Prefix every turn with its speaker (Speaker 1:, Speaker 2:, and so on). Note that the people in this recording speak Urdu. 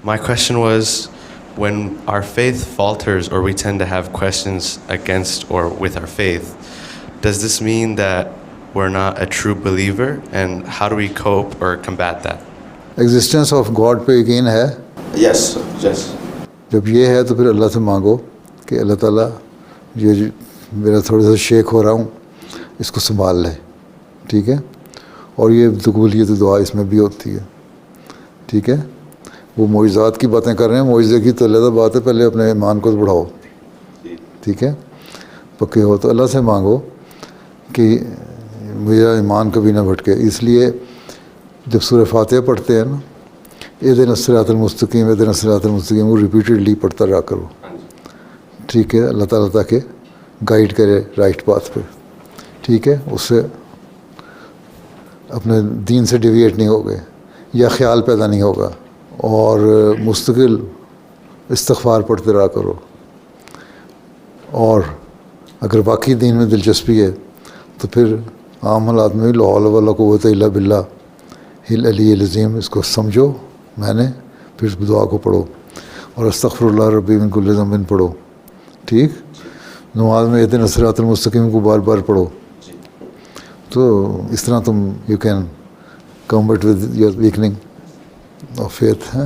Speaker 1: My question was, when our faith falters or we tend to have questions against or with our faith, does this mean that we're not a true believer? And how do we cope or combat that?
Speaker 2: Existence of God پہ یقین ہے؟
Speaker 1: Yes, yes.
Speaker 2: جب یہ ہے تو پھر اللہ سے مانگو کہ اللہ تعالیٰ یہ جو میرا تھوڑا سا شیک ہو رہا ہوں اس کو سنبھال لے، ٹھیک ہے؟ اور یہ قبولیت دعا اس میں بھی ہوتی ہے، ٹھیک ہے؟ وہ معجزات کی باتیں کر رہے ہیں، معجزے کی تو علیحدہ بات ہے، پہلے اپنے ایمان کو بڑھاؤ، ٹھیک ہے؟ پکے ہو تو اللہ سے مانگو کہ میرا ایمان کبھی نہ بھٹکے۔ اس لیے جب سورہ فاتحہ پڑھتے ہیں نا، اہدنا الصراط المستقیم اہدنا الصراط المستقیم، وہ ریپیٹڈلی پڑھتا رہا کرو، ٹھیک ہے؟ اللہ تعالیٰ تاکہ گائیڈ کرے رائٹ پاتھ پہ، ٹھیک ہے؟ اس سے اپنے دین سے ڈیویٹ نہیں ہوگے یا خیال پیدا نہیں ہوگا، اور مستقل استغفار پڑھتے رہا کرو۔ اور اگر واقعی دین میں دلچسپی ہے تو پھر عام حالات میں لا حول ولا قوت الا باللہ العلی العظیم اس کو سمجھو، میں نے پھر اس دعا کو پڑھو، اور استغفر اللہ ربی من کل ذنب پڑھو، ٹھیک؟ نماز میں اہدنا الصراط المستقیم کو بار بار پڑھو، تو اس طرح تم you can combat with your weakening of faith ہے۔